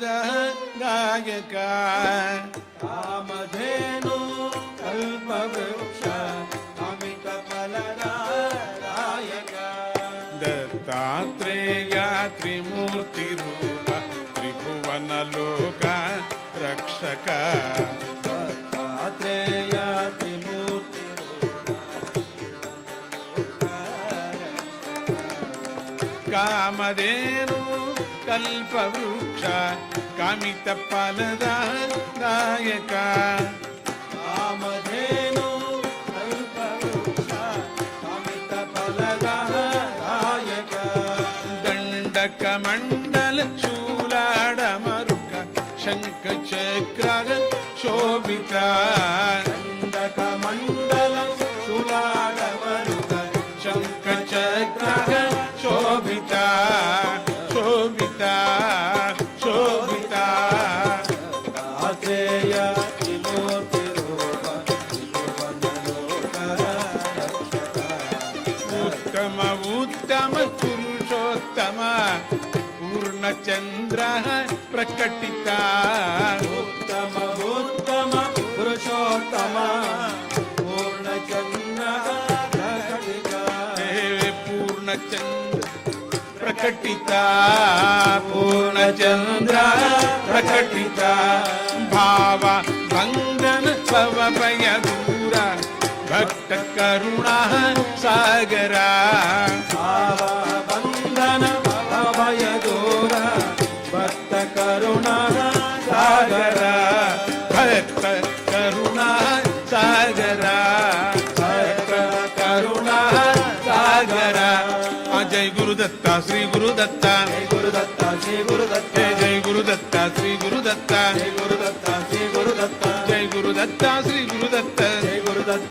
दायक कामधेनु कल्पवृक्ष अमितफलदायक दत्तात्रेय त्रिमूर्तिरूप त्रिभुवनलोक रक्षक दत्तात्रेय कामधेनु कल्पवृक्ष कामितफलदायक कामधेनु कल्पवृक्ष अमितफलदायक दण्डकमण्डल शूलाडमरुक शङ्खचक्र शोभित दण्डकमण्डल शूलाडमरुक शङ्खचक्र शोभित शोभित शोभित दत्तात्रेय त्रिमूर्तिरूप त्रिभुवनलोक रक्षक उत्तम उत्तम पुरुषोत्तम पूर्णचन्द्र प्रकटित उत्तम उत्तम पुरुषोत्तम पूर्णचन्द्र प्रकटित पूर्णचन्द्र प्रकटित पूर्णचन्द्र प्रकटित भाव भङ्गन भवभय दूर भक्त करुणा सागर भावबन्धन भवभय दूर भक्त करुणा सागर भक्त करुणा सागर भक्त करुणा सागर जय गुरुदत्ता श्री गुरुदत्ता जय गुरुदत्ता श्री गुरुदत्ता जय गुरुदत्ता श्री गुरुदत्ता जय गुरुदत्ता श्री गुरुदत्ता जय गुरुदत्ता श्री गुरुदत्ता जय गुरुदत्ता